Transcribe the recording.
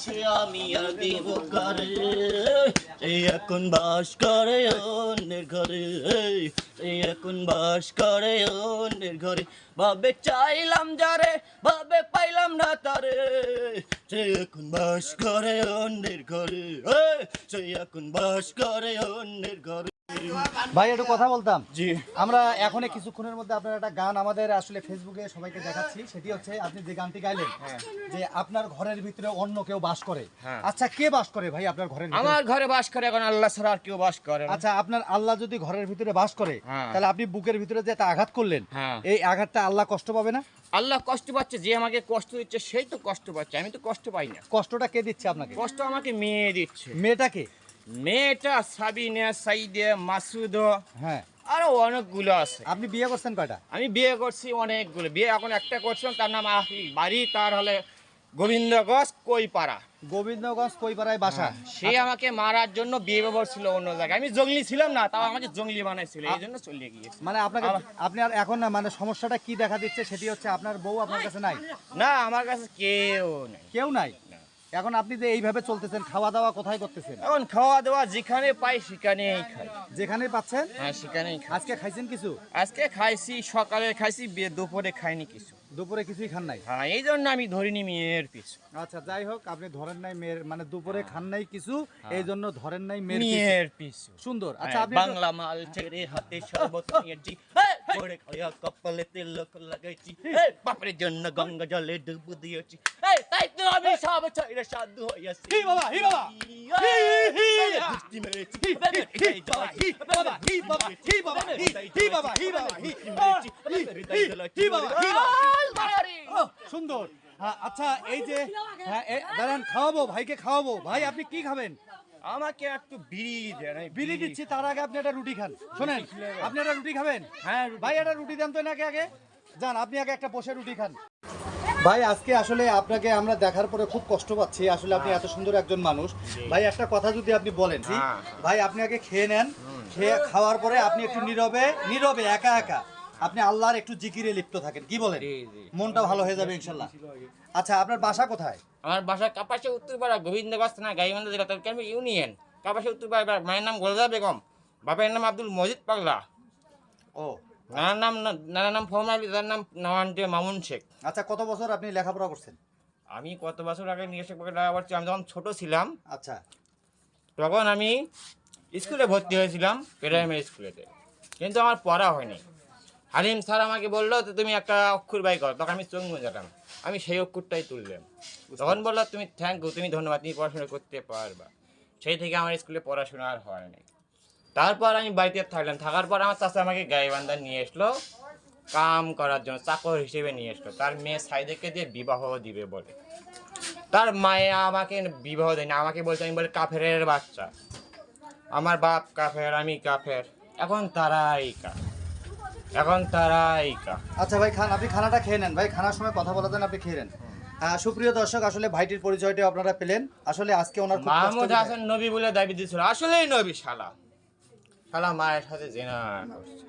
সে আমি আর দিব করে এই এখন বাস করে অন্যের ঘরে এই এখন বাস করে অন্যের ঘরে ভাবে চাইলাম যারে ভাবে পাইলাম না তারে সে এখন বাস করে অন্যের ঘরে সে এখন বাস করে অন্যের ঘরে। ভাই একটু কথা বলতাম। জি আমরা এখন কিছুক্ষণের মধ্যে আপনার একটা গান আমাদের আসলে ফেসবুকে সবাইকে দেখাচ্ছি, সেটি হচ্ছে আপনি যে গানটি গাইলেন যে আপনার ঘরের ভিতরে অন্য কেউ বাস করে। আচ্ছা কে বাস করে ভাই আপনার ঘরের ভিতরে? আমার ঘরে বাস করে এখন আল্লাহ ছাড়া আর কেউ বাস করে না। আচ্ছা আপনার আল্লাহ যদি ঘরের ভিতরে বাস করে তাহলে আপনি বুকের ভিতরে যে একটা আঘাত করলেন এই আঘাতটা আল্লাহ কষ্ট পাবে না? আল্লাহ কষ্ট পাচ্ছে, যে আমাকে কষ্ট দিচ্ছে সেই তো কষ্ট পাচ্ছে, আমি তো কষ্ট পাই না। কষ্টটা কে দিচ্ছে আপনাকে? কষ্ট আমাকে মেয়ে দিচ্ছে। মেয়েটাকে? মেয়েটা সাবিনা, সাইদে, মাসুদ, হ্যাঁ আরো অনেকগুলো আছে। আপনি বিয়ে করছেন কয়টা? আমি বিয়ে করছি অনেকগুলো, বিয়ে এখন একটা করছিলাম, তার নাম বাড়ি তার হলে গোবিন্দগঞ্জ কৈপাড়া। গোবিন্দগঞ্জ কৈপাড়ায় বাসা। সে আমাকে মারার জন্য বিয়ে ব্যবহার ছিল অন্য জায়গায়, আমি জঙ্গলি ছিলাম না, তাও আমাকে জঙ্গলি বানাইছিল, এই জন্য চলে গিয়েছে। মানে আপনাকে আপনি আর এখন না মানে সমস্যাটা কি দেখা দিচ্ছে সেটি হচ্ছে আপনার বউ আপনার কাছে নাই? না আমার কাছে কেউ নেই। কেউ নাই? এখন আপনি যে এইভাবে চলতেছেন খাওয়া দাওয়া কোথায় করতেছেন? এখন খাওয়া দাওয়া যেখানে পাই সেখানেই খাই। যেখানে পাচ্ছেন হ্যাঁ সেখানেই খাই। আজকে খাইছেন কিছু? আজকে খাইছি, সকালে খাইছি, দুপুরে খাইনি কিছু। দুপুরে কিছুই খান নাই? হ্যাঁ এই জন্য আমি ধরিনি মেয়ের পিছু। আচ্ছা যাই হোক, আপনি ধরেন নাই মেয়ের মানে দুপুরে খান নাই কিছু, এই জন্য ধরেন নাই মেয়ের মেয়ের পিছু। সুন্দর। আচ্ছা আপনি বাংলা মাল ছেড়ে হাতে শরবত নিয়েছি, পরে খায়া কপালে তিলক লাগাইছি, বাপের জন্য গঙ্গা জলে ডুব দিয়েছি, তাই তো আমি সব ছেড়ে সাধু হইয়াছি। হি বাবা হি বাবা গুষ্টি মেরেছি, হি বাবা হি বাবা হি বাবা হি বাবা হি বাবা হি বাবা হি বাবা হি বাবা। সুন্দর। আচ্ছা এই যে দাঁড়ান, খাওয়াবো ভাইকে, খাওয়াবো। ভাই আপনি কি খাবেন? আমাকে একটু বিড়ি দেন। বিড়ি দিচ্ছি, তার আগে আপনি একটা রুটি খান। শোনেন, আপনি একটা রুটি খাবেন? হ্যাঁ ভাই একটা রুটি দেন তো নাকি আগে। যান আপনি আগে একটা বসে রুটি খান। ভাই আজকে আসলে আপনাকে আমরা দেখার পরে খুব কষ্ট পাচ্ছি, আসলে আপনি এত সুন্দর একজন মানুষ। ভাই একটা কথা যদি আপনি বলেন। ভাই আপনি আগে খেয়ে নেন, খেয়ে খাওয়ার পরে আপনি একটু নীরবে নীরবে একা একা আপনি আল্লাহর একটু জিকিরে লিপ্ত থাকেন, কি বলেন? মনটা ভালো হয়ে যাবে ইনশাল্লাহ। আচ্ছা আপনার বাসা কোথায়? আমার বাসা কাপাসে উত্তরপাড়া, গোবিন্দগঞ্জ থানা, গাইবান্ধা জেলা, তরকারি ইউনিয়ন, কাপাসে উত্তরপাড়া। মায়ের নাম গোলজা বেগম, বাপের নাম আব্দুল মজিদ পাগলা। ও নানার নাম ফরমা আলী, তার নাম নওয়ান মামুন শেখ। আচ্ছা কত বছর আপনি লেখাপড়া করছেন? আমি কত বছর আগে নিয়ে এসে করছি, আমি যখন ছোট ছিলাম আচ্ছা তখন আমি স্কুলে ভর্তি হয়েছিলাম, প্রাইমারি স্কুলেতে, কিন্তু আমার পড়া হয়নি। হালিম স্যার আমাকে বললো তো তুমি একটা অক্ষর বাই করো, তখন আমি চোখ মেজালাম, আমি সেই অক্ষরটাই তুললাম। তখন বললো তুমি থ্যাংক ইউ, তুমি ধন্যবাদ, তুমি পড়াশোনা করতে পারবা। সেই থেকে আমার স্কুলে পড়াশোনা আর হয়নি। তারপর আমি বাড়িতে থাকলাম, থাকার পর আমার চাচা আমাকে গাইবান্ধা নিয়ে আসলো কাম করার জন্য, চাকর হিসেবে নিয়ে আসলো। তার মেয়ে সাইদেকে দিয়ে বিবাহ দিবে বলে, তার মায়ে আমাকে বিবাহ দেয়নি, আমাকে বলছে, আমি বলি কাফেরের বাচ্চা, আমার বাপ কাফের, আমি কাফের, এখন তারাই কা। আচ্ছা ভাই খান, আপনি খানাটা খেয়ে নেন। ভাই খানার সময় কথা বলা দেন, আপনি খেয়ে নেন। সুপ্রিয় দর্শক আসলে ভাইটির পরিচয়টা আপনারা পেলেন। আসলে আজকে ওনার খুব কষ্ট মাহমুদ হাসান নবী বলে দাবি দিয়েছিল, আসলেই নবী, শালা মায়ের সাথে জেনা করছে।